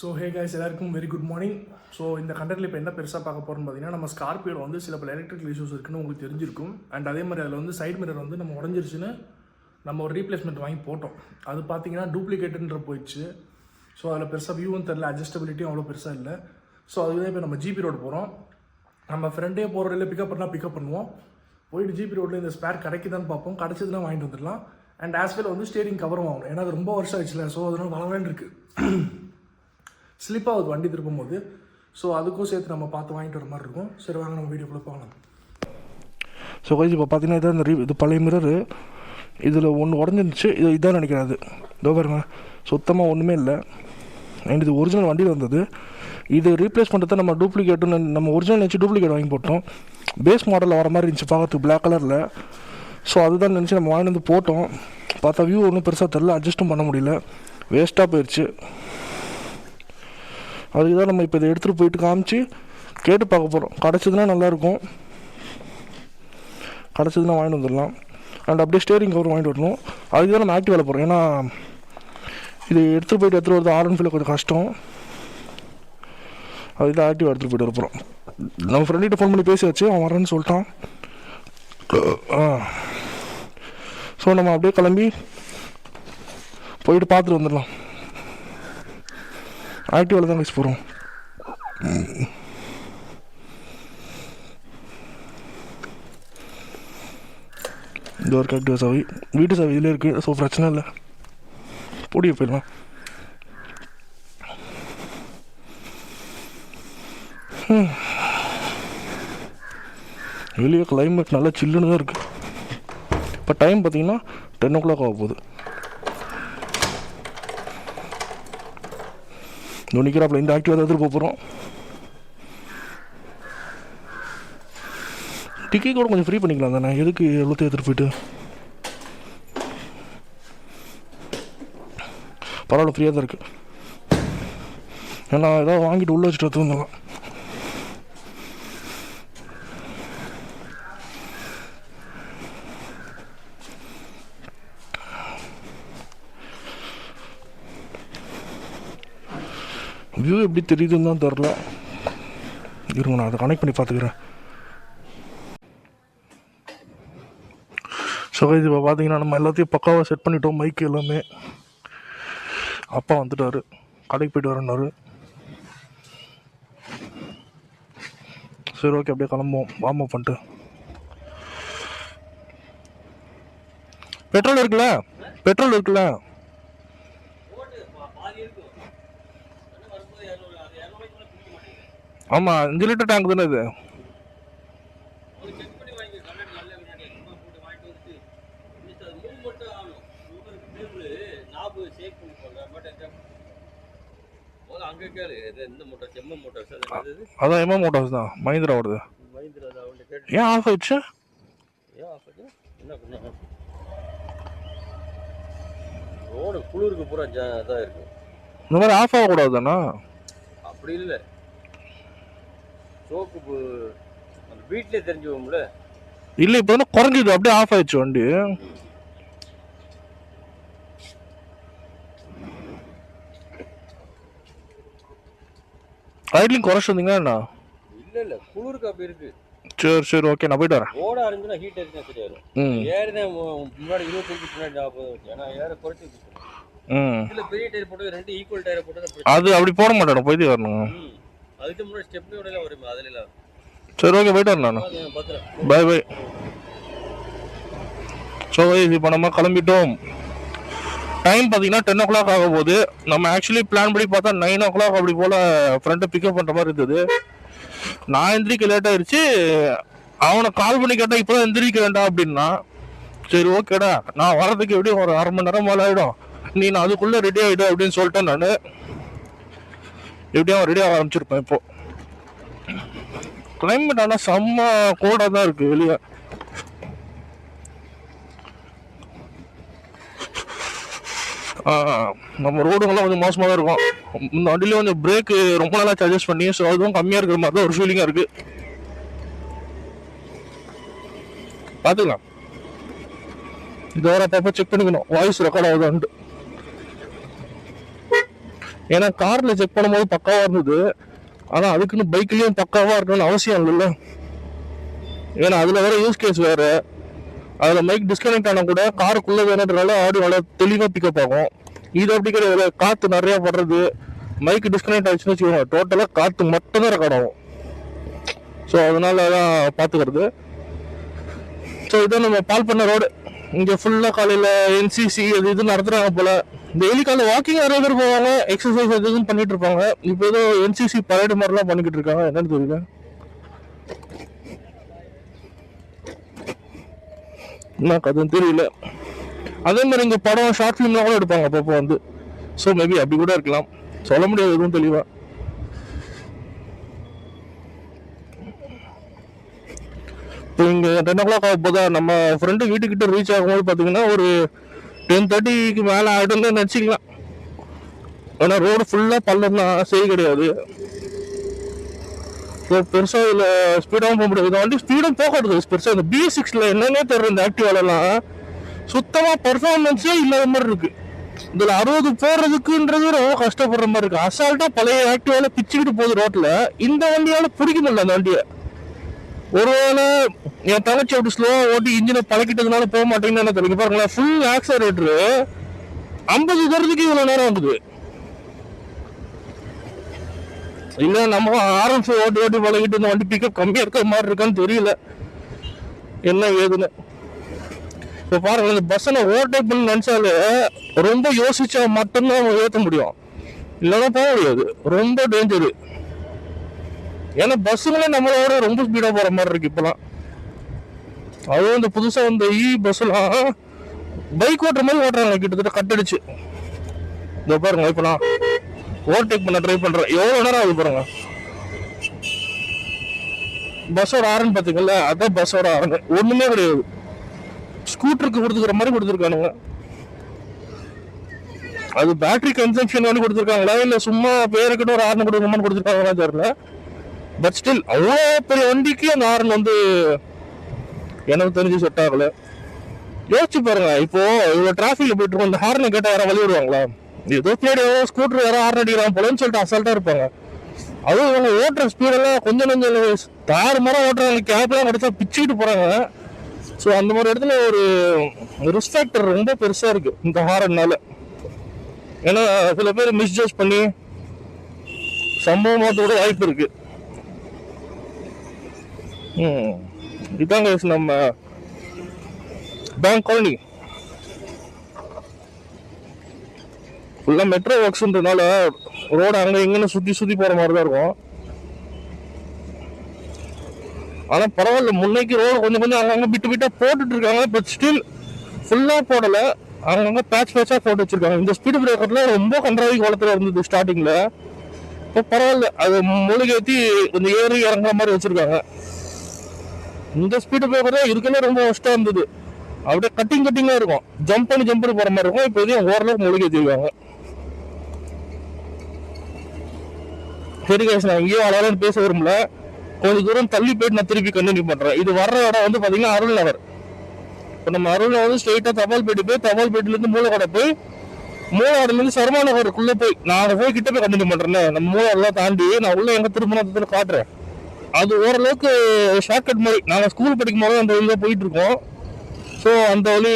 So hey guys எல்லாருக்கும் very good morning. So இந்த கண்டென்ட்ல இப்போ என்ன பெருசாக பார்க்க போகிறோம்னு பார்த்தீங்கன்னா, நம்ம ஸ்கார்பியோவில் வந்து சில பல எலக்ட்ரிக்கல் இஷ்யூஸ் இருக்குன்னு உங்களுக்கு தெரிஞ்சிருக்கும். அண்ட் அதே மாதிரி அதில் வந்து சைட் மிரர் வந்து நம்ம உடஞ்சிருச்சுன்னு நம்ம ஒரு ரீப்ளேஸ்மெண்ட் வாங்கி போட்டோம். அது பார்த்தீங்கன்னா டூப்ளிகேட்டுன்ற போயிடுச்சு. ஸோ அதில் பெருசாக வியூவும் தெரில, அட்ஜஸ்டபிலிட்டியும் அவ்வளோ பெருசாக இல்லை. ஸோ அதுதான் இப்போ நம்ம ஜிபி ரோடு போகிறோம். நம்ம ஃப்ரெண்டே போகிற வழியில் பிக்கப் பண்ணுவோம். போயிட்டு ஜிபி ரோட்டில் இந்த ஸ்பேர் கிடைக்குதான்னு பார்ப்போம். கிடச்சதுன்னா வாங்கிட்டு வந்துடலாம். அண்ட் ஆஸ்வெல் வந்து ஸ்டேரிங் கவரும் வாங்கணும், ஏன்னா அது ரொம்ப வருஷம் ஆயிடுச்சுல. ஸோ அதனால் வளவேன் இருக்குது, ஸ்லிப் ஆகுது வண்டி திருப்பும் போது. ஸோ அதுக்கும் சேர்த்து நம்ம பார்த்து வாங்கிட்டு வர மாதிரி இருக்கும். சரி வாங்க நம்ம வீடியோக்குள்ளே போகலாம். ஸோ கைஸ் இப்போ பார்த்தீங்கன்னா இதான் இது பழைய மிரரு. இதில் ஒன்று உடஞ்சிருந்துச்சு. இதான் நினைக்கிறாது. இதோ பாருங்க, சுத்தமாக ஒன்றுமே இல்லை. அண்ட் இது ஒரிஜினல் வண்டியில் வந்தது. இது ரீப்ளேஸ் பண்ணுறத நம்ம டூப்ளிகேட்டுன்னு நம்ம ஒரிஜினல் நினச்சி டூப்ளிகேட் வாங்கி போட்டோம். பேஸ் மாடலில் வர மாதிரி இருந்துச்சு பார்க்கறதுக்கு, பிளாக் கலரில். ஸோ அதுதான் நினச்சி நம்ம வாங்கிட்டு வந்து போட்டோம். பார்த்தா வியூ ஒன்றும் பெருசாக தெரில, அட்ஜஸ்ட்டும் பண்ண முடியல, வேஸ்ட்டாக போயிடுச்சு. அதுக்கு தான் நம்ம இப்போ இதை எடுத்துகிட்டு போயிட்டு காமிச்சு கேட்டு பார்க்க போகிறோம். கிடச்சதுன்னா நல்லாயிருக்கும், கிடச்சதுன்னா வாங்கிட்டு வந்துடலாம். அண்ட் அப்படியே ஸ்டேரிங் கவர் வாங்கிட்டு வரணும். அதுக்கு தான் நம்ம ஆக்டிவாவில் போகிறோம். ஏன்னா இது எடுத்துகிட்டு போயிட்டு வருது R15 கொஞ்சம் கஷ்டம். அதுக்கு தான் ஆக்டிவ் எடுத்துகிட்டு போயிட்டு வரப்போகிறோம். நம்ம ஃப்ரெண்ட்கிட்ட ஃபோன் பண்ணி பேசியாச்சு, அவன் வரேன்னு சொல்லிட்டான். ஸோ நம்ம அப்படியே கிளம்பி போயிட்டு பார்த்துட்டு வந்துடலாம். ஆக்டிவாவில் தான் வச்சு போகிறோம். இந்த ஒரு ஆக்டிவா சாவி, வீட்டு சாவி இதில் இருக்குது. ஸோ பிரச்சனை இல்லை, பூடிய போயிடலாம். வெளியே கிளைமேட் நல்லா சில்லுன்னு தான் இருக்குது. இப்போ டைம் பார்த்தீங்கன்னா 10 o'clock ஆக போகுது. நிற்கிறாப்புல இந்த ஆக்டிவா தான் எடுத்துகிட்டு போகிறோம். டிக்கெட் கூட கொஞ்சம் ஃப்ரீ பண்ணிக்கலாம் தானே, எதுக்கு எவ்வளோத்தையும் எடுத்துகிட்டு போயிட்டு. பரவாயில்ல, ஃப்ரீயாக தான் இருக்குது. ஏன்னா ஏதாவது வாங்கிட்டு உள்ளே வச்சுட்டு எடுத்து வந்துடலாம். வியூ எப்படி தெரியுதுன்னு தான் தெரில. இருங்க, நான் அதை கனெக்ட் பண்ணி பார்த்துக்கிறேன். ஸோ இது இப்போ பார்த்தீங்கன்னா நம்ம எல்லாத்தையும் பக்காவாக செட் பண்ணிட்டோம். மைக்கு எல்லாமே. அப்பா வந்துட்டார், கடைக்கு போய்ட்டு வரேன்னாரு. சரி ஓகே, அப்படியே கிளம்புவோம். வார்ம் அப் பண்ணிட்டு. பெட்ரோல் இருக்குல்ல. ஆமாம், 5 லிட்டர் டேங்க் தானே இது. அதான் எம்மா மோட்டார்ஸ் தான், மஹிந்திரா வருது. ஏன் ஆஃப் ஆயிடுச்சு? ரோடு குளிருக்கு பூரா இதாக இருக்கு. இந்த மாதிரி ஆஃப் ஆகக்கூடாது தானே? அப்படி இல்லை, சோக்கு அந்த வீட்டிலே தெரிஞ்சுவோம்ல. இல்லை, இப்போ வந்து குறைஞ்சிது, அப்படியே ஆஃப் ஆயிடுச்சு வண்டி. ஐட்லிங் குறைச்சி வந்தீங்களா என்ன? இல்லை குளிருக்கு அப்படி இருக்கு. சரி ஓகே, நான் போயிட்டு வரேன். ஓட ஆரம்பிச்சுன்னா ஹீட் அடிச்சுனா சரியாயிரும். ஏறுதான் முன்னாடி 20 முன்னாடி 40, ஏன்னா ஏற குறைச்சி இதில் பெரிய டயர் போட்டு 2 ஈக்குவல் டயரை போட்டு அது அப்படி போட மாட்டேன், போயிட்டு வரணும். அதுக்கு முன்னாடி ஸ்டெப்னியோட வரும் அதுல. சரி ஓகே, போயிட்டு வரேன் நான். பாய் பாய். ஸோ இப்போ நம்ம கிளம்பிட்டோம். டைம் பார்த்தீங்கன்னா 10 o'clock ஆக போகுது. நம்ம ஆக்சுவலி பிளான் படி பார்த்தா 9 o'clock அப்படி போல் ஃப்ரெண்டை பிக்கப் பண்ணுற மாதிரி இருந்தது. நான் எந்திரிக்க லேட் ஆயிடுச்சு. அவனை கால் பண்ணி கேட்டால் இப்போ தான் எந்திரிக்க வேண்டாம் அப்படின்னா. சரி ஓகேடா, நான் வரதுக்கு எப்படியும் ஒரு 1/2 மணி நேரம் மேலே ஆகிடும், நீ நான் அதுக்குள்ளே ரெடி ஆகிடு அப்படின்னு சொல்லிட்டேன். நான் எப்படியும் ரெடியாக ஆரம்பிச்சிருப்பேன். இப்போது கிளைமேட் ஆனால் செம்ம கோல்டாக தான் இருக்குது வெளியே. நம்ம ரோடுங்கெல்லாம் கொஞ்சம் மோசமாக தான் இருக்கும். இந்த வண்டியில கொஞ்சம் பிரேக்கு ரொம்ப நாளாக அட்ஜஸ்ட் பண்ணி, ஸோ அதுவும் கம்மியாக இருக்கிற மாதிரி தான் ஒரு ஃபீலிங்காக இருக்குது. பார்த்துக்கலாம், இதை வர அப்பப்போ செக் பண்ணிக்கணும் வாய்ஸ் ரெக்கார்ட் ஆகுதான்ட்டு. ஏன்னா காரில் செக் பண்ணும்போது பக்காவாக இருந்தது. ஆனால் அதுக்குன்னு பைக்லேயும் பக்காவாக இருக்கணும்னு அவசியம் இல்லைல்ல. ஏன்னா அதில் வேறு யூஸ் கேஸ் வேறு. அதில் மைக் டிஸ்கனெக்ட் ஆனால் கூட காருக்குள்ளே வேணுன்றனால ஆடியோ நல்லா தெளிவாக பிக்கப் ஆகும். இது அப்படி கிடையாது. காற்று நிறையா படுறது, மைக்கு டிஸ்கனெக்ட் ஆகிடுச்சுன்னு வச்சுக்கோங்க, டோட்டலாக காற்று மட்டும்தான் ரெக்கார்ட் ஆகும். ஸோ அதனால தான் பார்த்துக்கிறது. ஸோ இதான் நம்ம பால் பண்ண ரோடு. இங்கே ஃபுல்லாக காலையில் என்சிசி அது இது நடத்துகிறாங்க போல். டெய்லி காலையில் வாக்கிங் நிறைய பேர் போவாங்க, எக்ஸசைஸ் அது இதுன்னு பண்ணிட்டு இருப்பாங்க. இப்போ ஏதோ என்சிசி பரேடு மாதிரிலாம் பண்ணிக்கிட்டு இருக்காங்க, என்னன்னு தெரியல. என்ன கதைன்னு தெரியல. அதே மாதிரி இங்கே படம் ஷார்ட் ஃபிலிம்லாம் கூட எடுப்பாங்க அப்பப்போ வந்து. ஸோ மேபி அப்படி கூட இருக்கலாம், சொல்ல முடியாது எதுவும் தெளிவாக. இப்போ இங்கே 10 o'clock ஆகும்போதா நம்ம ஃப்ரெண்டு வீட்டுக்கிட்ட ரீச் ஆகும்போது பார்த்தீங்கன்னா ஒரு 10:30க்கு மேலே ஆகிடும்னு நினச்சிக்கலாம். ஏன்னா ரோடு ஃபுல்லாக பள்ளம் தான், சரி கிடையாது. ஸோ பெருசாக இதில் ஸ்பீடாகவும் போக முடியாது. இந்த வண்டி ஸ்பீடும் போகிறது பெருசாக. இந்த BS6ல் என்னன்னே தெரியல, இந்த ஆக்டிவாலெல்லாம் சுத்தமாக பர்ஃபார்மன்ஸே இல்லாத மாதிரி இருக்குது. இதில் 60 போடுறதுக்குன்றது ரொம்ப கஷ்டப்படுற மாதிரி இருக்குது. அசால்ட்டாக பழைய ஆக்டிவாவில் பிச்சுக்கிட்டு போகுது ரோட்டில். இந்த வண்டியால் பிடிக்க முடியல அந்த வண்டியை. ஒருவேளை என் தங்கச்சி அப்படி ஸ்லோவாக ஓட்டி இன்ஜினை பழக்கிட்டதுனால போக மாட்டேங்குன்னு என்ன தெரியும். பாருங்களேன், ஃபுல் ஆக்சலரேட்டரு 50 தரத்துக்கு இவ்வளோ நேரம் ஆகுது. இல்லை நம்ம ஆரம்பிச்சு ஓட்டி பழகிட்டு இந்த வண்டி பிக்கப் கம்மியாக இருக்கிற மாதிரி இருக்கான்னு தெரியல என்ன ஏதுன்னு. இப்போ பாருங்க, இந்த பஸ்ஸை நான் ஓவர்டேக் பண்ணி நினச்சாலே ரொம்ப யோசிச்சா மட்டும்தான் ஏற்ற முடியும், இல்லைன்னா போக முடியாது. ரொம்ப டேஞ்சரு. ஏன்னா பஸ்ஸுங்களே நம்மளோட ரொம்ப ஸ்பீடாக போகிற மாதிரி இருக்கு இப்போலாம். அதுவும் இந்த புதுசாக வந்த பஸ்ஸெலாம் பைக் ஓட்டுற மாதிரி ஓட்டுறாங்க, கிட்டத்தட்ட கட்டடிச்சு. இந்த பாருங்க, இப்போ நான் ஓவர்டேக் பண்ண ட்ரை பண்ணுறேன், எவ்வளோ நேரம் ஆகுது பாருங்க. பஸ்ஸோட ஆரன் பார்த்தீங்கல்ல, அதான் பஸ்ஸோட ஆரன். ஒன்றுமே கிடையாது, ஸ்கூட்டருக்கு கொடுத்துக்கிற மாதிரி கொடுத்துருக்கானுங்க. அது பேட்டரி கன்சம்ஷன் வந்து கொடுத்துருக்காங்களா இல்லை சும்மா பேருக்கிட்ட ஒரு ஆரன் கொடுக்குற கொடுத்துருக்காங்களா தெரியல. பட் ஸ்டில் அவ்வளோ பெரிய வண்டிக்கு அந்த ஆரன் வந்து எனக்கு தெரிஞ்சு செட் ஆகலை. யோசிச்சு பாருங்க, இப்போ இவ்வளோ டிராஃபிக்ல போயிட்டு இருக்கோம், இந்த ஹார்னை கேட்டால் யாரும் வழி விடுவாங்களா? ஏதோ பின்னாடி ஸ்கூட்டர் யாரும் ஹார்ன் அடிக்கிறான் போலன்னு சொல்லிட்டு அசால்ட்டாக இருப்பாங்க. அதுவும் இவங்க ஓட்டுற ஸ்பீடெல்லாம் கொஞ்சம் தாறு மரம் ஓட்டுறாங்க, கேப்லாம் கிடைச்சா பிச்சுக்கிட்டு போகிறாங்க. ஸோ அந்த மாதிரி இடத்துல ஒரு ரிஸ்க் ஃபேக்டர் ரொம்ப பெருசாக இருக்குது இந்த ஹாரன்னால. ஏன்னா சில பேர் மிஸ்ஜூஸ் பண்ணி சம்பவமாக கூட வாய்ப்பு இருக்கு. இதாங்க நம்ம பேங்க் காலனி ஃபுல்லாக மெட்ரோ ஒர்க்ஸ்ன்றதுனால ரோடு அங்கே இங்கன்னு சுற்றி போகிற மாதிரி தான் இருக்கும். ஆனால் பரவாயில்ல, முன்னைக்கு ரோடு கொஞ்சம் அங்கங்கே விட்டு போட்டுட்டு இருக்காங்க. பட் ஸ்டில் ஃபுல்லாக போடலை, அங்கங்கே பேட்சாக போட்டு வச்சுருக்காங்க. இந்த ஸ்பீடு பிரேக்கரில் ரொம்ப கன்றாவி கோலத்தில் இருந்தது ஸ்டார்டிங்கில். இப்போ பரவாயில்ல, அது மூலிகேற்றி கொஞ்சம் ஏறி இறங்குற மாதிரி வச்சுருக்காங்க. இந்த ஸ்பீடு பிரேக்கர் இருக்கலே ரொம்ப ஒஸ்ட்டாக இருந்தது. அப்படியே கட்டிங்காக இருக்கும், ஜம்ப் பண்ணி போகிற மாதிரி இருக்கும். இப்போ எதையும் ஓரளவுக்கு மூலிகேற்றிருக்காங்க. சரி கேஸ், நான் இங்கேயும் அழகான்னு பேச விரும்பல, கொஞ்சம் தூரம் தள்ளி போயிட்டு நான் திருப்பி கண்டினியூ பண்ணுறேன். இது வர்ற இடம் வந்து பார்த்தீங்கன்னா அருள் நகர். இப்போ நம்ம அருள் வந்து ஸ்ட்ரெயிட்டாக தபால்பேட்டு போய் தபால்பேட்டிலேருந்து மூலக்கடை போய் மூலக்கடையிலேருந்து சர்மா நகருக்குள்ளே போய் நான் போய் கிட்ட போய் கண்டினியூ பண்ணுறேன். நம்ம மூலக்கடெல்லாம் தாண்டி நான் உள்ளே எங்கே திரும்ப காட்டுறேன். அது ஓரளவுக்கு ஷார்ட்கட் மாதிரி. நாங்கள் ஸ்கூல் படிக்கும் போது அந்த வழியில் போயிட்டு இருக்கோம். ஸோ அந்த வழி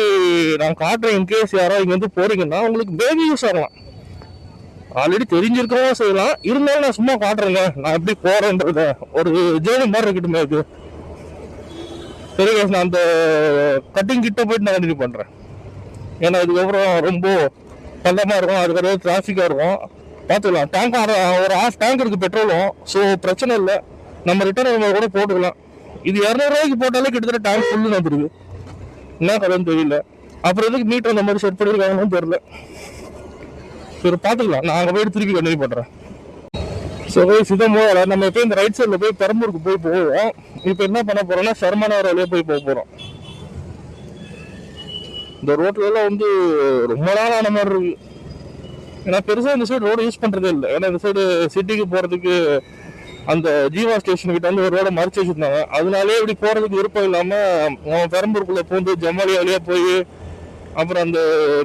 நான் காட்டுறேன். இன்கேஸ் யாரோ இங்கேருந்து போகிறீங்கன்னா உங்களுக்கு பேபி யூஸ் ஆகலாம். ஆல்ரெடி தெரிஞ்சிருக்கவும் செய்யலாம், இருந்தாலும் நான் சும்மா காட்டுறேங்க நான் எப்படி போகிறேன்றத. ஒரு ஜேர்னி மாதிரி இருக்கட்டுமே அது. சரி கேஸ், நான் அந்த கட்டிங் கிட்ட போயிட்டு நான் கண்டினியூ பண்ணுறேன். ஏன்னா இதுக்கப்புறம் ரொம்ப பள்ளமாக இருக்கும், அதுக்கப்புறம் டிராஃபிக்காக இருக்கும். பார்த்துக்கலாம். டேங்க் ஒரு ½ டேங்க் இருக்குது பெட்ரோலும். ஸோ பிரச்சனை இல்லை, நம்ம ரிட்டர்ன் கூட போட்டுக்கலாம். இது 200 ரூபாய்க்கு போட்டாலே கிட்டத்தட்ட டேங்க் ஃபுல்லு வந்துருக்கு. என்ன கதைன்னு தெரியல. அப்புறம் எதுக்கு மீட்டர் அந்த மாதிரி செட் பண்ணியிருக்காங்கன்னு தெரியல. சரி பார்த்துக்கலாம், நான் அங்கே போய்ட்டு திருப்பி கண்டினியூ பண்ணுறேன். ஸோ சிதம்போல நம்ம இப்போ இந்த ரைட் சைடில் போய் பெரம்பூருக்கு போவோம். இப்போ என்ன பண்ண போகிறோம்னா சர்மானவர் வழியாக போக போகிறோம். இந்த ரோட்லலாம் வந்து ரொம்ப நாள் ஆன மாதிரி இருக்குது. ஏன்னா பெருசாக இந்த சைடு ரோடு யூஸ் பண்ணுறதே இல்லை. ஏன்னா இந்த சைடு சிட்டிக்கு போகிறதுக்கு அந்த ஜீவா ஸ்டேஷன் கிட்ட வந்து ஒரு ரோடை மறைச்சி வச்சுருந்தாங்க. அதனாலே இப்படி போகிறதுக்கு விருப்பம் இல்லாமல் பெரம்பூருக்குள்ளே பூந்து ஜமாலி வழியாக போய் அப்புறம் அந்த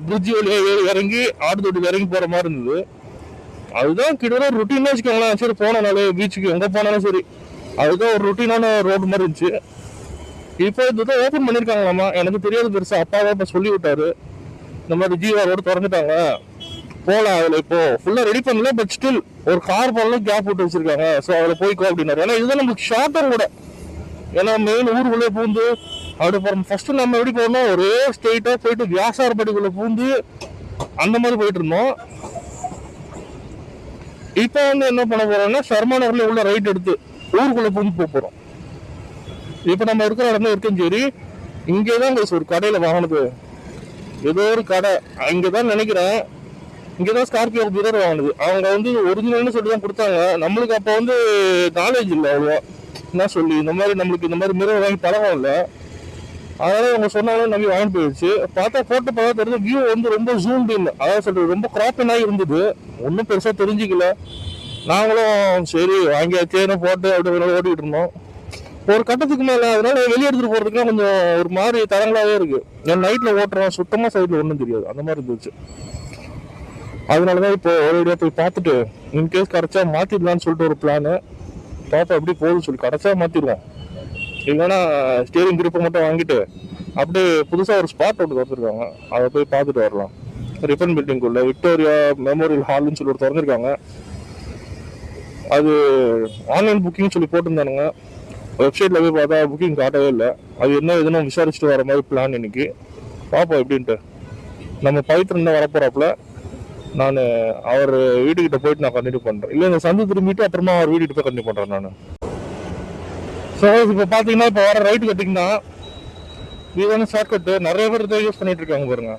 பிரிட்ஜி வழியாக இறங்கி ஆடுதொட்டியில் இறங்கி போகிற மாதிரி இருந்தது. அதுதான் கிட்டத்தட்ட ருட்டீனாக வச்சுக்கோங்களேன். சரி போனாலே பீச்சுக்கு எங்கே போனாலும் சரி அதுதான் ஒரு ருட்டீனான ரோடு மாதிரி இருந்துச்சு. இப்போ இதுதான் ஓப்பன் பண்ணியிருக்காங்களாமா, எனக்கு தெரியாது பெருசா. அப்பா தான் இப்போ சொல்லி விட்டாரு, இந்த மாதிரி ஜீவா ரோடு திறந்துட்டாங்க போகலாம். அதில் இப்போ ஃபுல்லாக ரெடி பண்ணல, பட் ஸ்டில் ஒரு கார் போகலாம் கேப் விட்டு வச்சிருக்காங்க. ஸோ அதில் போய்க்கோ அப்படின்னாரு. ஏன்னா இதுதான் நமக்கு ஷார்ட்டும் கூட. ஏன்னா மெயின் ஊருக்குள்ளே பூந்து அப்படி போகிறோம். ஃபர்ஸ்ட் நம்ம எப்படி போகணும், ஒரே ஸ்ட்ரெயிட்டாக போயிட்டு வியாசாரப்படிக்குள்ளே பூந்து அந்த மாதிரி போயிட்டு இருந்தோம். இப்போ வந்து என்ன பண்ண போறோம்னா சர்மாநகர்ல உள்ள ரைட் எடுத்து ஊருக்குள்ள பூந்து போறோம். இப்போ நம்ம இருக்கிற இடத்துல இருக்கும். சரி, இங்கேதான் ஒரு கடையில வாங்கினது, ஏதோ ஒரு கடை இங்கதான் நினைக்கிறேன். இங்கதான் ஸ்கார்பியோ மிரர் வாங்கினது. அவங்க வந்து ஒரிஜினல்னு சொல்லி தான் கொடுத்தாங்க. நம்மளுக்கு அப்போ வந்து நாலேஜ் இல்லை அவ்வளோவா. என்ன சொல்லி இந்த மாதிரி நம்மளுக்கு இந்த மாதிரி மிரர் வாங்கி பழகம் இல்லை. அதனால அவங்க சொன்னாலும் நம்பி வாங்கிட்டு போயிடுச்சு. பார்த்தா போட்டு பார்த்தா தெரிஞ்ச வியூ வந்து ரொம்ப ஜூம்டு இல்லை, அதாவது சொல்றது ரொம்ப கிராப்பினாக இருந்தது. ஒன்றும் பெருசாக தெரிஞ்சிக்கல. நாங்களும் சரி வாங்கியாச்சேன்னு போட்டு அப்படி ஓட்டிகிட்டு இருந்தோம். ஒரு கட்டத்துக்கு மேலே அதனால வெளியே எடுத்துகிட்டு போகிறதுக்குலாம் கொஞ்சம் ஒரு மாதிரி தரங்களாகவே இருக்குது. என் நைட்டில் ஓட்டுறோம், சுத்தமாக சைடில் ஒன்றும் தெரியாது, அந்த மாதிரி இருந்துச்சு. அதனால தான் இப்போ ஒரு இடத்துல போய் பார்த்துட்டு இன்கேஸ் கரைச்சா மாற்றிடலான்னு சொல்லிட்டு ஒரு பிளானு. பாப்பா எப்படி போகுதுன்னு சொல்லி கரைச்சா மாற்றிடுவோம், இல்லைன்னா ஸ்டீரிங் கிரிப்பை மட்டும் வாங்கிட்டு அப்படியே புதுசாக ஒரு ஸ்பாட் ஒன்று திறந்துருக்காங்க, அதை போய் பார்த்துட்டு வரலாம். ரிப்பன் பில்டிங்குள்ள விக்டோரியா மெமோரியல் ஹால்னு சொல்லி ஒரு திறந்துருக்காங்க. அது ஆன்லைன் புக்கிங் சொல்லி போட்டிருந்தானுங்க. வெப்சைட்டில் போய் பார்த்தா புக்கிங் காட்டவே இல்லை. அது என்ன எதுனா விசாரிச்சுட்டு வர மாதிரி பிளான் இன்னைக்கு. பார்ப்போம் எப்படின்ட்டு. நம்ம பவித்ரன் தான் வரப்போறாப்புல. நான் அவர் வீட்டுக்கிட்ட போயிட்டு நான் கண்டினியூ பண்ணுறேன், இல்லை இந்த சந்து திரும்பிட்டு அப்புறமா அவர் வீட்டுக்கிட்ட போய் கண்டினியூ பண்ணுறேன் நான். ஸோ இப்போ பார்த்தீங்கன்னா இப்போ வர ரைட்டு கட்டிங்கன்னா இதுதான ஷார்ட்கட்டு. நிறைய பேர் இதை யூஸ் பண்ணிட்டு இருக்காங்க பாருங்க.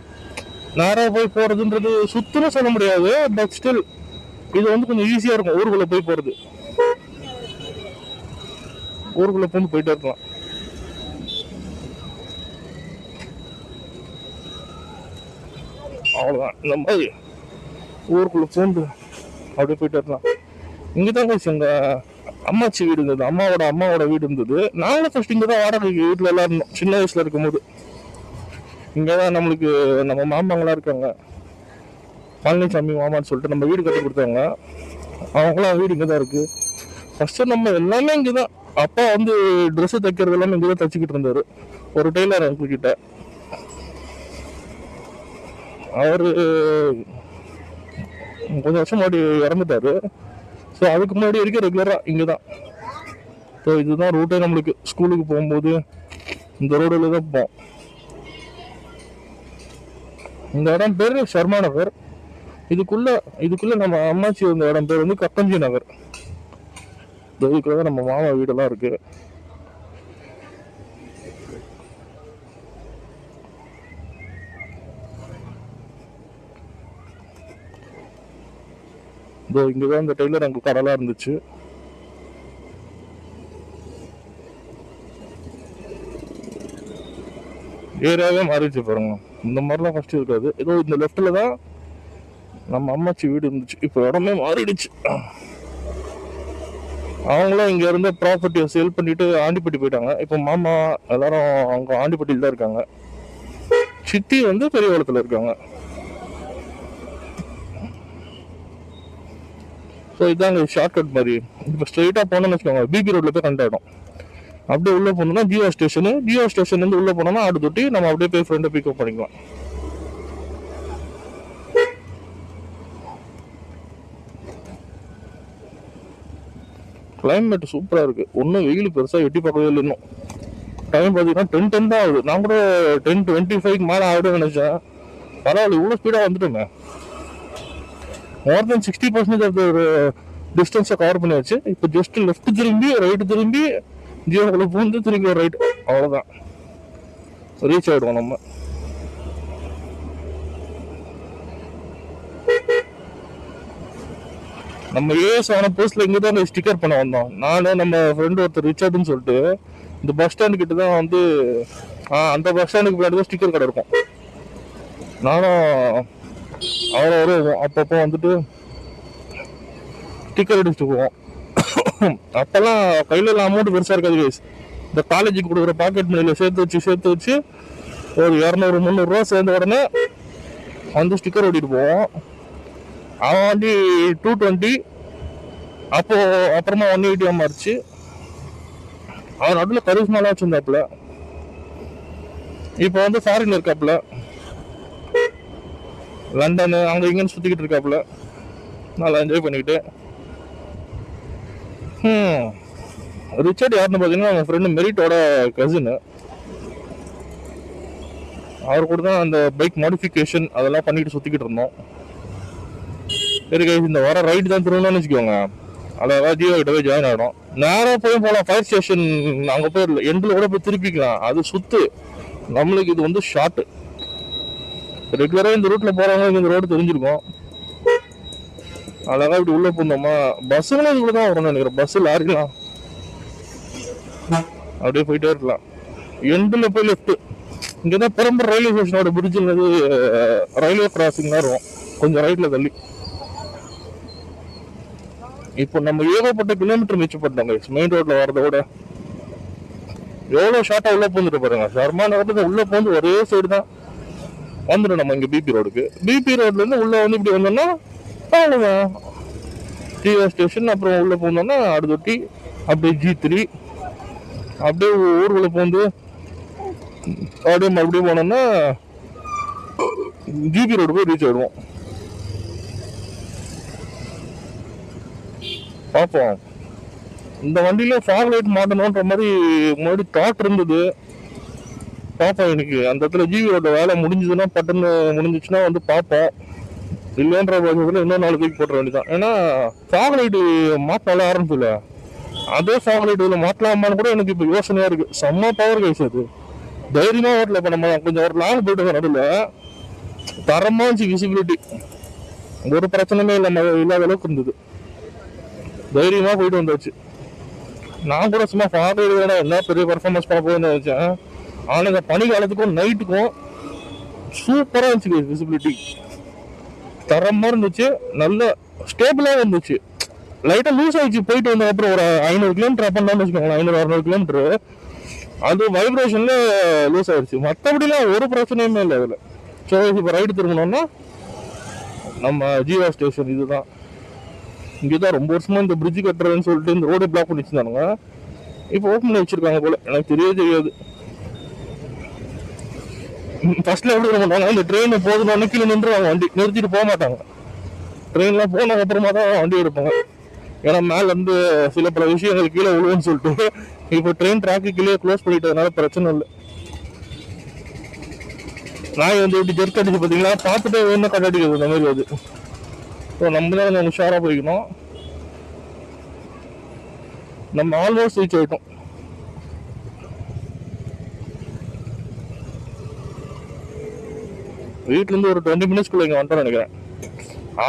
நேராக போய் போகிறதுன்றது சுத்தமாக சொல்ல முடியாது, பட் ஸ்டில் இது வந்து கொஞ்சம் ஈஸியாக இருக்கும். ஊருக்குள்ளே போய் போகிறது, ஊருக்குள்ளே பூந்து போயிட்டே இருக்கலாம். அவ்வளோதான், இந்த மாதிரி ஊருக்குள்ளே பூந்து அப்படியே போயிட்டே இருக்கலாம். இங்கே தான் எங்கள் அம்மாச்சி வீடு இருந்தது, அம்மாவோட வீடு இருந்தது. நாங்களும் ஃபர்ஸ்ட் இங்கே தான் வாடகைக்கு வீட்டில் எல்லாம் இருந்தோம் சின்ன வயசில் இருக்கும்போது. இங்கே தான் நம்மளுக்கு நம்ம மாமாங்களாம் இருக்காங்க, பழனிசாமி மாமான்னு சொல்லிட்டு நம்ம வீடு கட்டி கொடுத்தாங்க. அவங்களாம் வீடு இங்கே தான் இருக்குது. ஃபர்ஸ்ட்டு நம்ம எல்லாமே இங்கே தான். அப்பா வந்து ட்ரெஸ்ஸு தைக்கிறது எல்லாமே இங்கே தான் தைச்சிக்கிட்டு இருந்தார், ஒரு டெய்லர் அங்கிள் கிட்ட. அவர் கொஞ்சம் வருஷம் முன்னாடி இறந்துட்டாரு. ஸோ அதுக்கு முன்னாடி வரைக்கும் ரெகுலராக இங்கே தான். ஸோ இதுதான் ரூட்டே நம்மளுக்கு. ஸ்கூலுக்கு போகும்போது இந்த ரோடில் தான் போவோம். இந்த இடம் பேர் சர்மா நகர். இதுக்குள்ள நம்ம அம்மாச்சி இந்த இடம் பேர் வந்து கட்டஞ்சி நகர். இதுக்குள்ள தான் நம்ம மாமா வீடெல்லாம் இருக்கு. இதோ இங்கதான் இந்த டெய்லர் அங்கே கடலாம் இருந்துச்சு. ஏரியாவே மாறிடுச்சு பாருங்க. இந்த மாதிரிலாம் ஃபர்ஸ்ட் இருக்காது. ஏதோ இந்த லெஃப்ட்ல தான் நம்ம அம்மாச்சி வீடு இருந்துச்சு. இப்போ இடமே மாறிடுச்சு. அவங்களும் இங்க இருந்த ப்ராப்பர்ட்டியை சேல் பண்ணிட்டு ஆண்டிப்பட்டி போயிட்டாங்க. இப்போ மாமா எல்லாரும் அவங்க ஆண்டிப்பட்டியில் தான் இருக்காங்க. சித்தி வந்து பெரியவளத்தில் இருக்காங்க. ஸோ இதாங்க ஷார்ட்கட் மாதிரி. இப்போ ஸ்ட்ரெயிட்டாக போனோம்னு வச்சுக்கோங்க, பிபி ரோட்ல போய் கண்ட் ஆகிடும். அப்படியே உள்ளே போனோம்னா ஜியோ ஸ்டேஷன்லேருந்து உள்ளே போனோம்னா ஆடு தொட்டி நம்ம அப்படியே போய் ஃப்ரெண்டை பிக்கப் பண்ணிக்கலாம். கிளைமேட் சூப்பராக இருக்குது. ஒன்றும் வெயில் பெருசாக எட்டி பார்க்கவே இல்லை. இன்னும் டைம் பார்த்தீங்கன்னா 10:10 தான் ஆகுது. நான் கூட 10:25 மேலே ஆகிடும்னு நினச்சேன். பரவாயில்ல, இவ்வளோ ஸ்பீடாக வந்துட்டோமே. மோர் தென் 60% ஆஃப் ஒரு டிஸ்டன்ஸை கவர் பண்ணியாச்சு. இப்போ ஜஸ்ட் லெஃப்ட் திரும்பி ரைட்டு திரும்பி ஜியோக்குள்ள பூந்து திரும்பி ஒரு ரைட், அவ்வளோதான் ரீச் ஆகிடுவோம் நம்ம. நம்ம ஏஎஸ் ஆன போஸ்ட்ல இங்கே தான் ஸ்டிக்கர் பண்ண வந்தோம். நானும் நம்ம ஃப்ரெண்டு ஒருத்தர் ரிச்சர்டுன்னு சொல்லிட்டு இந்த பஸ் ஸ்டாண்டு கிட்ட தான் வந்து அந்த பஸ் ஸ்டாண்டுக்கு பின்னாடி தான் ஸ்டிக்கர் கடை இருக்கும். நானும் அவரும் அப்பப்போ வந்துட்டு ஸ்டிக்கர் அடிச்சுட்டு போவோம். அப்பெல்லாம் கையில அமௌண்ட் பெருசா இருக்காது கைஸ். இந்த காலேஜுக்கு கொடுக்குற பாக்கெட் மணியில சேர்த்து வச்சு ஒரு 200-300 ரூபா சேர்ந்த உடனே வந்து ஸ்டிக்கர் ஓட்டிட்டு போவோம். அவன் வண்டி 220, அப்போ அப்புறமா 180 மாறிச்சு. அவன் நடுவில் கரிஸ்மாலாம் வச்சிருந்தாப்புல. இப்போ வந்து ஃபாரின் இருக்காப்புல, லண்டனு அங்கே இங்கேன்னு சுற்றிக்கிட்டு இருக்காப்புல, நல்லா என்ஜாய் பண்ணிக்கிட்டு. ரிச்சர்ட் யாருன்னு பார்த்தீங்கன்னா அவன் ஃப்ரெண்டு மெரிட்டோட கசினு. அவர் கூட தான் அந்த பைக் மாடிஃபிகேஷன் அதெல்லாம் பண்ணிட்டு சுற்றிக்கிட்டு இருந்தோம். சரி கைஸ், இந்த வர ரைடு தான் திருவண்ணான்னு வச்சுக்கோங்க, அழகாக ஜியோ கிட்ட போய் ஜாயின் ஆகிடும். நேராக போகலாம் ஃபயர் ஸ்டேஷன், அங்கே போய் எண்டில் கூட போய் திருப்பிக்கலாம். அது சுற்று, நம்மளுக்கு இது வந்து ஷார்ட்டு. ரெகுலராக இந்த ரூட்டில் போகிறவங்க இந்த ரோடு தெரிஞ்சிருக்கும். அழகாக இப்படி உள்ளே போந்தோமா, பஸ்ஸுங்களும் இதுக்குள்ள தான் வரணும்னு நினைக்கிறேன். பஸ்ஸு லாரிலாம் அப்படியே போயிட்டே இருக்கலாம். எண்டில் போய் லெஃப்ட்டு, இங்கே தான் பெரம்பூர் ரயில்வே ஸ்டேஷனோட பிரிட்ஜுங்கிறது ரயில்வே கிராசிங் தான் இருக்கும், கொஞ்சம் ரைட்டில் தள்ளி. இப்போ நம்ம ஏகப்பட்ட கிலோமீட்டர் மிச்சப்பட்டாங்க மெயின் ரோட்ல வரத விட. எவ்வளோ ஷார்ட்டாக உள்ளே போந்துட்டு பாருங்க. சர்மா நகரத்துக்கு உள்ளே போந்து ஒரே சைடு தான் வந்துடும் நம்ம இங்கே பிபி ரோடுக்கு. பிபி ரோட்லேருந்து உள்ளே வந்து இப்படி வந்தோம்னா அவ்வளோதான் ஜிஓ ஸ்டேஷன். அப்புறம் உள்ளே போனோம்னா அடுத்தொட்டி அப்படியே G3, அப்படியே ஊருக்குள்ளே போந்து அப்படியே மறுபடியும் போனோம்னா ஜிபி ரோடு போய் ரீச் ஆகிடுவோம். பார்ப்போம். இந்த வண்டியில ஃபாக் லைட் மாட்டணுன்ற மாதிரி முன்னாடி தாட் இருந்தது. பார்ப்போம், இன்னைக்கு அந்த இடத்துல ஜிபி ரோட வேலை முடிஞ்சதுன்னா பட்டுன்னு முடிஞ்சிச்சுன்னா வந்து பார்ப்போம். இல்லைன்ற பட்சத்தில் இன்னும் 4 தூக்கி போட்டுற வேண்டியதான். ஏன்னா ஃபாக் லைட்டு மாற்றால ஆரம்பிச்சில்ல, அதே ஃபாக் லைட் இதில் மாற்றலாமான்னு கூட எனக்கு இப்போ யோசனையாக இருக்குது. செம்ம பவர் கைஸ் அது, தைரியமாக ஓட்டல. இப்போ நம்ம கொஞ்சம் ஒரு லாங் போயிட்டு நடுவில் தரமாக இருந்துச்சு விசிபிலிட்டி, ஒரு பிரச்சனையுமே இல்லாத அளவுக்கு இருந்தது. தைரியமாக போயிட்டு வந்தாச்சு. நான் கூட சும்மா ஃபாக் லைட் என்ன பெரிய பர்ஃபார்மன்ஸ் பார்ப்போம்னு நினச்சேன். ஆனால் இந்த பனி காலத்துக்கும் நைட்டுக்கும் சூப்பராக இருந்துச்சு விசிபிலிட்டி, தரமாக இருந்துச்சு, நல்ல ஸ்டேபிளாக இருந்துச்சு. லைட்டாக லூஸ் ஆகிடுச்சு போயிட்டு வந்த அப்புறம் ஒரு 500 கிலோமீட்டர் அப் பண்ணான்னு வச்சுக்கோங்களேன், 500-600 கிலோமீட்டரு அது வைப்ரேஷன்ல லூஸ் ஆயிடுச்சு. மற்றபடிலாம் ஒரு பிரச்சனையுமே இல்லை அதில். ஸோ இப்போ ரைடு திரும்பணும்னா நம்ம ஜிஓ ஸ்டேஷன் இதுதான். இங்கே தான் ரொம்ப வருஷமாக இந்த பிரிட்ஜ் கட்டுறதுன்னு சொல்லிட்டு இந்த ரோடு பிளாக் பண்ணி வச்சுருந்தானுங்க. இப்போ ஓப்பன் பண்ணி வச்சுருக்காங்க போல், எனக்கு தெரியாது. ஃபர்ஸ்ட்ல எப்படி பண்ணுவாங்க, இந்த ட்ரெயினை போதுன்னு கீழே நின்றுவாங்க, வண்டி நிறுத்திட்டு போக மாட்டாங்க. ட்ரெயின்லாம் போனதுக்கு அப்புறமா தான் வண்டி எடுப்பாங்க. ஏன்னா மேலேருந்து சில பல விஷயங்கள் கீழே விழுவுன்னு சொல்லிட்டு இப்போ ட்ரெயின் ட்ராக்கு கீழே க்ளோஸ் பண்ணிட்டதுனால பிரச்சனை இல்லை. நாய் வந்து இப்படி ஜெர்க் அடிச்சு பார்த்தீங்களா, பார்த்துட்டு வேணும் கட்டடிக்கிறது இந்த மாதிரி அது. ஸோ நம்ம தான் கொஞ்சம் உஷாராக போய்க்கணும். நம்ம ஆல்மோஸ்ட் ரீச் ஆகிட்டோம். வீட்டிலேருந்து ஒரு 20 மினிட்ஸ்க்குள்ள இங்கே வந்துட்டோம்னு நினைக்கிறேன்.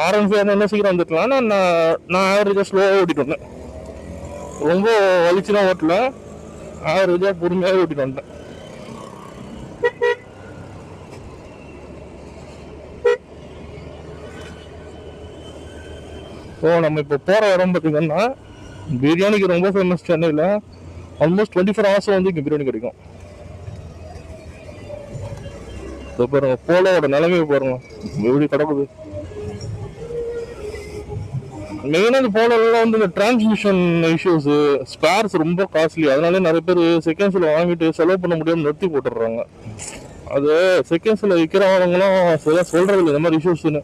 R15 என்ன சீக்கிரம் வந்துருக்கலாம். நான் ஆவரேஜாக ஸ்லோவாக ஓட்டிட்டு வந்தேன், ரொம்ப வலிச்சுலாம் ஓட்டல, ஆவரேஜாக பொறுமையாக ஓட்டிட்டு வந்தேன். ஸோ நம்ம இப்போ போகிற இடம் பார்த்தீங்கன்னா பிரியாணிக்கு ரொம்ப ஃபேமஸ் சென்னையில். ஆல்மோஸ்ட் 24 hours வந்து இங்கே பிரியாணி கிடைக்கும். இப்போ பாருங்க போலோட நிலைமையை பாருங்க எப்படி கிடக்குது. மெயினாக இந்த போலோலாம் வந்து இந்த டிரான்ஸ்மிஷன் இஷ்யூஸு, ஸ்பேர்ஸ் ரொம்ப காஸ்ட்லி. அதனால நிறைய பேர் செகண்ட்ஸில் வாங்கிட்டு செலவு பண்ண முடியாமல் நிறுத்தி போட்டுடுறாங்க. அது செகண்ட்ஸில் விற்கிறவங்களாம் சில சொல்கிறது இல்லை இந்த மாதிரி இஷ்யூஸ்ன்னு.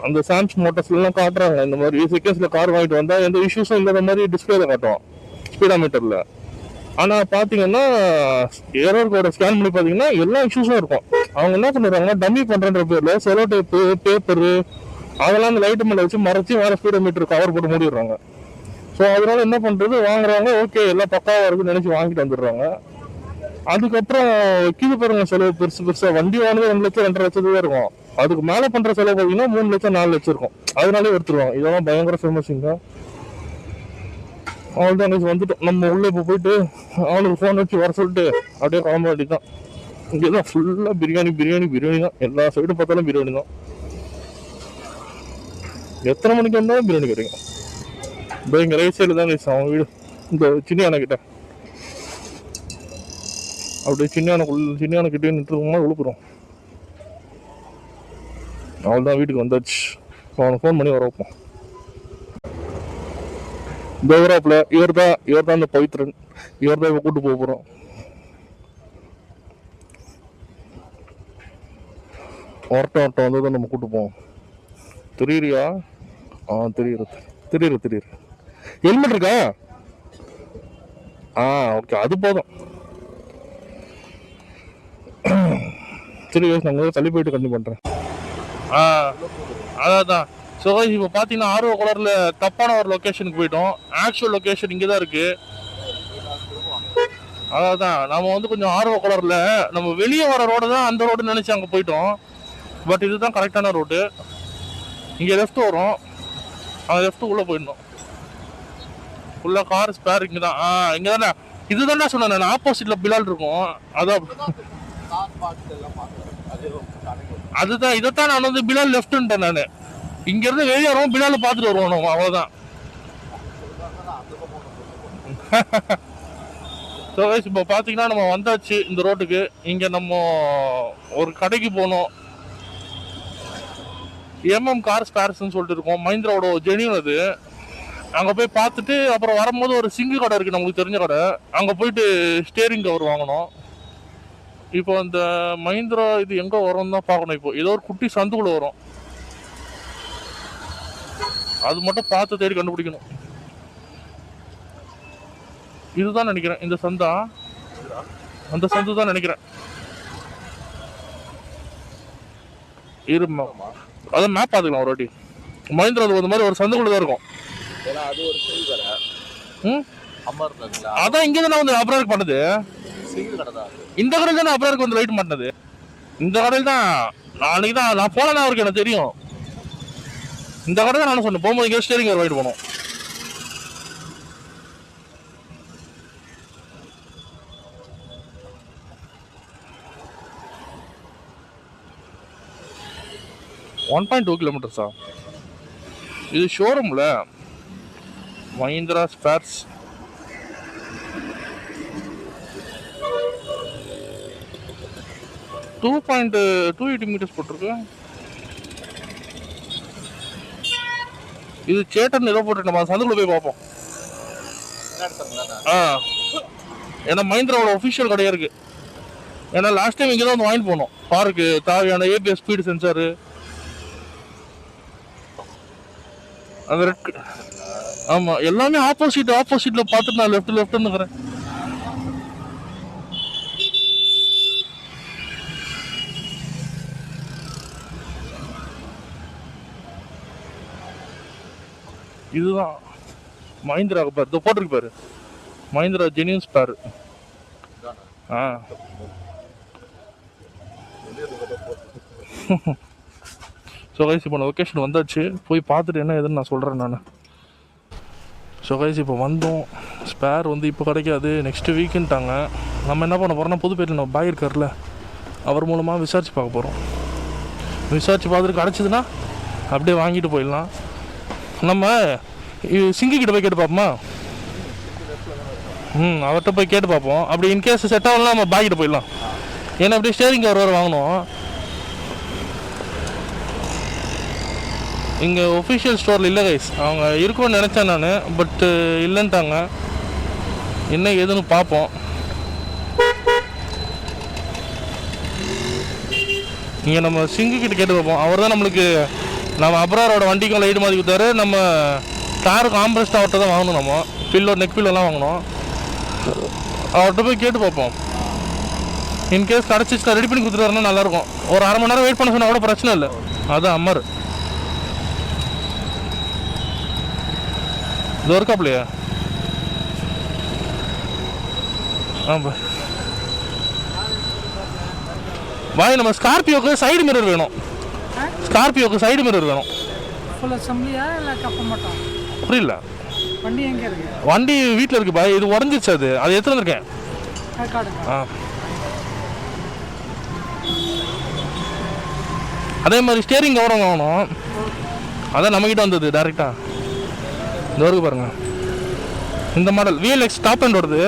அந்த சாம்சங் மோட்டர்ஸ்லாம் காட்டுறாங்க இந்த மாதிரி செகண்ட்ஸில் கார் வாங்கிட்டு வந்தால் எந்த இஷ்யூஸும் இல்லாத மாதிரி டிஸ்பிளேல காட்டுவோம் ஸ்பீடாமீட்டரில். ஆனால் பார்த்தீங்கன்னா எரர் கோடை ஸ்கேன் பண்ணி பார்த்தீங்கன்னா எல்லா இஷ்யூஸும் இருக்கும். அவங்க என்ன பண்ணுறாங்கன்னா டம்மி பண்ணுறன்ற பேரில் செலோ டேப்பு, பேப்பரு அதெல்லாம் அந்த லைட்டு மேலே வச்சு மறைச்சி வேறு ஸ்பீடோமீட்டர் கவர் போட்டு மூடிடுறாங்க. ஸோ அதனால என்ன பண்ணுறது, வாங்குறவங்க ஓகே எல்லாம் பக்காவாக இருக்குன்னு நினச்சி வாங்கிட்டு வந்துடுறாங்க. அதுக்கப்புறம் கீழே பாருங்க செலவு பெருசு பெருசாக. வண்டி வாங்கினது 2 லட்சம் 2.5 லட்சம் தான் இருக்கும். அதுக்கு மேலே பண்ணுற செலவு பார்த்தீங்கன்னா 3 லட்சம் 4 லட்சம் இருக்கும். அதனாலே எடுத்துருவாங்க. இதெல்லாம் பயங்கர ஃபேமஸ் இங்கே. அவ்வளோதான் வந்துட்டோம். நம்ம உள்ளே இப்போ போயிட்டு அவனுக்கு ஃபோன் வச்சு வர சொல்லிட்டு அப்படியே கிளம்ப வேண்டியதான். இங்கே தான் ஃபுல்லாக பிரியாணி பிரியாணி பிரியாணி தான். எல்லா சைடும் பார்த்தாலும் பிரியாணி தான். எத்தனை மணிக்கு வந்தாலும் பிரியாணி கிடைக்கும். இப்போ இங்கே ரைட் சைடில் தான் அவன் வீடு, இந்த சின்ன யானைக்கிட்ட. அப்படியே சின்ன யானைக்கிட்டே நின்றுருக்கோம்னா விழுப்புறோம். அவ்வளோதான், வீட்டுக்கு வந்தாச்சு. அவனை ஃபோன் பண்ணி வர வைப்போம். தேவராப்பில் இவர் தான் இந்த பவித்ரன். இவர் தான் இப்போ கூப்பிட்டு போக போகிறோம். ஒருட்டம் வந்து தான் நம்ம கூப்பிட்டு போவோம். தெரியுறியா? தெரியுது. ஹெல்மெட் இருக்கா? ஓகே, அது போதும். சரி, நான் தள்ளி போயிட்டு கண்டிப்பாக பண்ணுறேன். அதான். ஸோ இப்போ பார்த்தீங்கன்னா ஆர்வ கலரில் தப்பான ஒரு லொக்கேஷனுக்கு போயிட்டோம். ஆக்சுவல் லொக்கேஷன் இங்கே தான் இருக்குது. அதான் நம்ம வந்து கொஞ்சம் ஆர்வ கலரில் நம்ம வெளியே வர ரோடு தான் அந்த ரோடு நினச்சி அங்கே போயிட்டோம். பட் இதுதான் கரெக்டான ரோடு. இங்கே லெஃப்ட் வரும், அந்த லெஃப்ட் உள்ளே போயிடணும். ஃபுல்லாக கார் ஸ்பேர் இங்கே தான். இங்கே தானே, இது தானே சொன்னேன் நான். ஆப்போசிட்டில் பிலால் இருக்கும். அதுதான் இதைத்தான் நான் வந்து பிலால் லெஃப்ட்டுன்ட்டேன் நான். இங்கேருந்து வெளியே வருவோம், பிலால் பார்த்துட்டு வருவோம் நம்ம, அவ்வளோதான். ஸோ இப்போ பார்த்தீங்கன்னா நம்ம வந்தாச்சு இந்த ரோட்டுக்கு. இங்கே நம்ம ஒரு கடைக்கு போனோம். கார் ஸ்பேர்ஸ்ன்னு சொல்லிட்டு இருக்கோம். மஹிந்திராவோட ஜெனியூன் அது. அங்கே போய் பார்த்துட்டு அப்புறம் வரும்போது ஒரு சிங்கு கடை இருக்குது நமக்கு தெரிஞ்ச கடை. அங்கே போயிட்டு ஸ்டேரிங் கவர் வாங்கணும். இப்போ அந்த மஹிந்திரா இது எங்கே வரும்னு தான் பார்க்கணும். இப்போ ஏதோ ஒரு குட்டி சந்துக்குள்ளே வரும், அது மட்டும் பார்த்து தேடி கண்டுபிடிக்கணும். இதுதான் நினைக்கிறேன், இந்த சந்தா, அந்த சந்து தான் நினைக்கிறேன். அதான் மேப் பார்த்துக்கலாம் ஒரு வாட்டி. மஹிந்திரா அது மாதிரி ஒரு சந்துக்குள்ள தான் இருக்கும். அதான் இங்கே தான் வந்து அப்ராருக்கு பண்ணது. இந்த கடையில் தான் அப்ராருக்கு வந்து லைட் மாட்டினது. இந்த கடையில் தான் நாளைக்கு தான் நான் போனேன்னா அவருக்கு எனக்கு தெரியும். இந்த கடை தான் நான் சொன்னேன், போகும்போது இங்கே ஸ்டேரிங் ஒரு வாங்கிட்டு போனோம். $1.2 kilometers. இது ஷோரூம்ல மஹிந்திரா ஸ்பேர்ஸ். $2.280 போட்டிருக்கு. இது சேட்டன் ஏதோ போட்டு நம்ம சந்துக்குள்ள போய் பார்ப்போம். ஏன்னா மஹிந்திராவோட ஒஃபிஷியல் கடையா இருக்கு. ஏன்னா லாஸ்ட் டைம் இங்கே தான் வந்து வாங்கிட்டு போனோம். காருக்கு தேவையான ஏபிஎஸ் ஸ்பீடு சென்சாரு, அந்த ரெட். ஆமாம், எல்லாமே ஆப்போசிட்ல பார்த்துட்டு நான் லெஃப்ட்னுக்கிறேன். இதுதான் மஹிந்திரா பாரு, இதோ போட்டிருக்கு பாரு, Mahindra genuine spare. So guys இப்போ லொக்கேஷன் வந்தாச்சு, போய் பார்த்துட்டு என்ன ஏதுன்னு நான் சொல்கிறேன் நான். ஸோ கைஸ் இப்போ வந்தோம். ஸ்பேர் வந்து இப்போ கிடைக்காது, நெக்ஸ்ட்டு வீக்குன்ட்டாங்க. நம்ம என்ன பண்ண போகிறோம்னா புதுப்பேட்டில் நம்ம பாய் இருக்கார்ல, அவர் மூலமாக விசாரிச்சு பார்க்க போகிறோம். விசாரிச்சு பார்த்துட்டு கிடச்சிதுன்னா அப்படியே வாங்கிட்டு போயிடலாம். நம்ம சிங்கி கிட்ட போய் கேட்டு பார்ப்போமா? அவர்கிட்ட போய் கேட்டு பார்ப்போம். அப்படி இன்கேஸ் செட் ஆகலாம் நம்ம பாய் கிட்ட போயிடலாம். ஏன்னா அப்படியே ஸ்டேரிங் கவர் வாங்கணும். இங்கே ஒஃபிஷியல் ஸ்டோரில் இல்லை கைஸ், அவங்க இருக்கும்னு நினச்சேன் நான், பட்டு இல்லைன்ட்டாங்க. என்ன ஏதுன்னு பார்ப்போம். இங்கே நம்ம சிங்கு கிட்ட கேட்டு பார்ப்போம். அவர் தான் நம்மளுக்கு நம்ம அப்ராரோட வண்டிக்கும் லைட் மாதிரி கொடுத்தாரு. நம்ம காருக்கு ஆம்பரஸ்ட் அவர்கிட்ட தான் வாங்கணும். நம்ம பில்லோ நெக் பில்லோலாம் வாங்கணும். அவர்கிட்ட போய் கேட்டு பார்ப்போம். இன்கேஸ் கிடச்சிச்சுன்னா ரெடி பண்ணி கொடுத்துருவாருன்னா நல்லாயிருக்கும். ஒரு அரை மணி நேரம் வெயிட் பண்ண சொன்னால் கூட பிரச்சனை இல்லை. அதுதான் அம்மர் இது இருக்காப்லையா? பாய், நம்ம ஸ்கார்பியோக்கு சைடு மிரர் வேணும். ஸ்கார்பியோக்கு சைடு மிரர் வேணும். ஃபுல் அசெம்பிளியா இல்ல கப்ப மட்டும்? புரியல. வண்டி எங்க இருக்கு? வண்டி வீட்டில் இருக்கு பாய். இது உடஞ்சிச்சு, அது எடுத்துட்டு வந்திருக்கேன். அதே மாதிரி ஸ்டேரிங் கவரம் வாங்கணும். அதான் நம்மகிட்ட வந்தது டேரெக்டா. இந்த வரைக்கும் பாருங்க, இந்த மாடல் VLX டாப் அண்ட் வருது.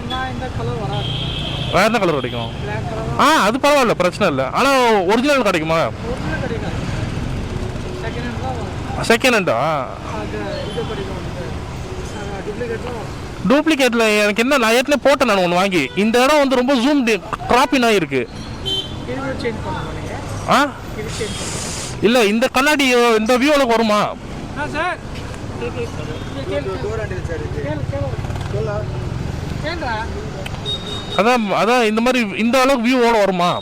ஆனால் இந்த கலர் வராது. வேறு என்ன கலர் கிடைக்கும்? பிளாக் கலர் அது பரவாயில்ல, பிரச்சனை இல்லை. ஆனால் ஒரிஜினல் கிடைக்குமா? ஒரிஜினல் கிடைக்காது. செகண்ட் ஹேண்ட் தான் வரும். செகண்ட் ஹேண்டா? அது இது கிடைக்கும். டூப்ளிகேட்லாம் வரும். டூப்ளிகேட்டில் எனக்கு என்ன, நான் ஏற்கனவே போட்டேன் நான் ஒன்று வாங்கி. இந்த இடம் வந்து ரொம்ப ஜூம் க்ராப்பின் ஆகிருக்கு. இது சேஞ்ச் பண்ணுவோம் நீங்கள். இது சேஞ்ச் பண்ணுவோம். இல்லை, இந்த கண்ணாடி இந்த வியூவில் வருமா? சார் அதான் இந்த மாதிரி இந்த அளவுக்கு வியூவோட வருமா?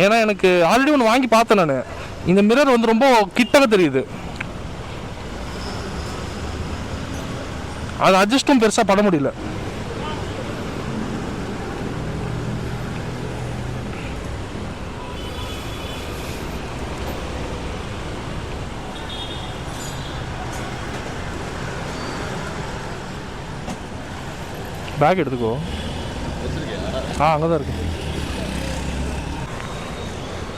ஏன்னா எனக்கு ஆல்ரெடி ஒன்று வாங்கி பார்த்தேன் நான். இந்த மிரர் வந்து ரொம்ப கிட்டக்க தெரியுது. அது அட்ஜஸ்ட்டும் பெருசாக பண்ண முடியல. பேக் எடுத்துக்கோ. அங்கே தான் இருக்கு.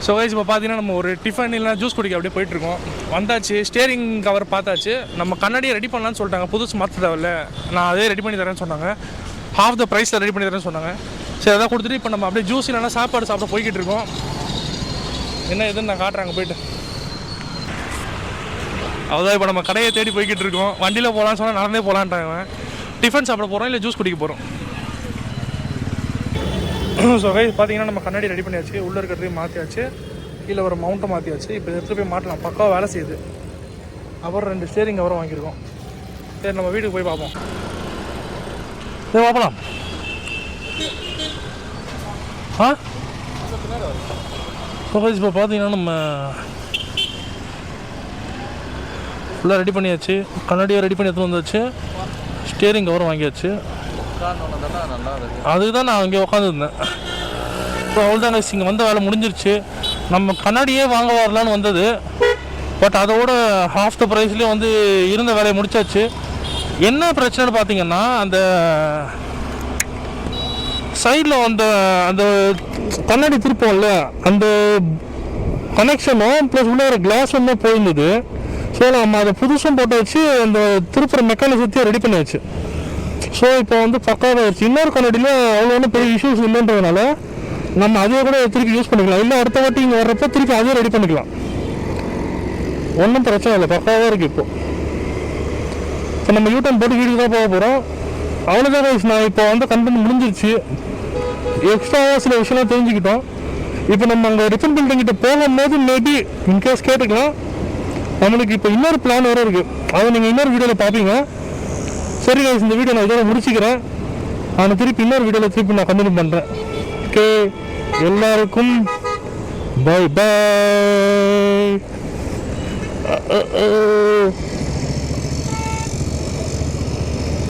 ஸோ கைஸ், இப்போ பார்த்தீங்கன்னா நம்ம ஒரு டிஃபன் இல்லைனா ஜூஸ் குடிக்க அப்படியே போயிட்டுருக்கோம். வந்தாச்சு, ஸ்டேரிங் கவர் பார்த்தாச்சு. நம்ம கண்ணாடியை ரெடி பண்ணலான்னு சொல்லிட்டாங்க. புதுசு மாற்ற தேவையில்ல, நான் அதே ரெடி பண்ணி தரேன்னு சொன்னாங்க. ஹாஃப் த ப்ரைஸில் ரெடி பண்ணி தரேன்னு சொன்னாங்க. சரி, அதான் கொடுத்துட்டு இப்போ நம்ம அப்படியே ஜூஸ் இல்லைனா சாப்பாடு சாப்பிட போய்கிட்டு இருக்கோம். என்ன எதுன்னு நான் காட்டுறாங்க போயிட்டு. அதான் இப்போ நம்ம கடையை தேடி போய்கிட்டு இருக்கோம். வண்டியில் போகலான்னு சொன்னால் நடந்தே போகலான்ட்டாங்க. டிஃபன் சாப்பிட போகிறோம் இல்லை ஜூஸ் குடிக்க போகிறோம். ஸோ கைஸ், பார்த்தீங்கன்னா நம்ம கண்ணாடி ரெடி பண்ணியாச்சு. உள்ளே இருக்கிறதையும் மாற்றியாச்சு, கீழே ஒரு மவுண்ட்டை மாற்றியாச்சு. இப்போ எடுத்துகிட்டு போய் மாட்டலாம். பக்காவாக வேலை செய்யுது. அப்புறம் 2 ஸ்டேரிங் கவரும் வாங்கியிருக்கோம். சரி, நம்ம வீட்டுக்கு போய் பார்ப்போம். சரி, பார்க்கலாம். ஸோ கைஸ், இப்போ பார்த்தீங்கன்னா நம்ம ஃபுல்லாக ரெடி பண்ணியாச்சு. கண்ணாடியை ரெடி பண்ணி எடுத்து வந்தாச்சு. ஸ்டேரிங் கவரும் வாங்கியாச்சு. அதுக்கு தான் நான் இங்கே உட்காந்துருந்தேன். ஸோ அவ்வளோதான் கைஸ், இங்கே வந்த வேலை முடிஞ்சிருச்சு. நம்ம கண்ணாடியே வாங்க வரலான்னு வந்தது. பட் அதோட ஹாஃப் த ப்ரைஸ்லேயே வந்து இருந்த வேலையை முடிச்சாச்சு. என்ன பிரச்சனைன்னு பார்த்தீங்கன்னா, அந்த சைடில் அந்த அந்த கண்ணாடி திருப்போம்ல, அந்த கனெக்ஷனும் ப்ளஸ் உள்ள ஒரு கிளாஸும் தான் போயிருந்தது. ஸோ நம்ம அதை புதுசும் போட்டு வச்சு அந்த திருப்புற மெக்கானிசத்தையும் ரெடி பண்ணி வச்சு. ஸோ இப்போ வந்து பக்காவாக ஆயிடுச்சு. இன்னொரு கண்ணாடியில் அவ்வளோ ஒன்றும் பெரிய இஷ்யூஸ் இல்லைன்றதுனால நம்ம அதே கூட திருப்பி யூஸ் பண்ணிக்கலாம். இல்லை அடுத்த வாட்டி இங்கே வர்றப்போ திருப்பி அதே ரெடி பண்ணிக்கலாம். ஒன்றும் பிரச்சனை இல்லை, பக்காவாக இருக்குது. இப்போ நம்ம யூட்டன் போட்டு வீட்டுக்கு தான் போக போகிறோம். அவ்வளோதான் கைஸ், நான் இப்போ வந்து கண்டென்ட் முடிஞ்சிருச்சு. எக்ஸ்ட்ராவாக சில விஷயம்லாம் தெரிஞ்சுக்கிட்டோம். இப்போ நம்ம அங்கே ரிஃபன் பில்டிங்கிட்ட போகும்போது மேபி இன்கேஸ் கேட்டுக்கலாம். நம்மளுக்கு இப்போ இன்னொரு பிளான் வேறு இருக்குது. அதை நீங்கள் இன்னொரு வீடியோவில் பார்ப்பீங்க. சரி கைஸ், இந்த வீடியோ நான் இதோட முடிச்சுக்கிறேன். நான் திருப்பி இன்னொரு வீடியோவில் திருப்பி நான் கண்டினியூ பண்ணுறேன். ஓகே, எல்லாருக்கும் பை பை.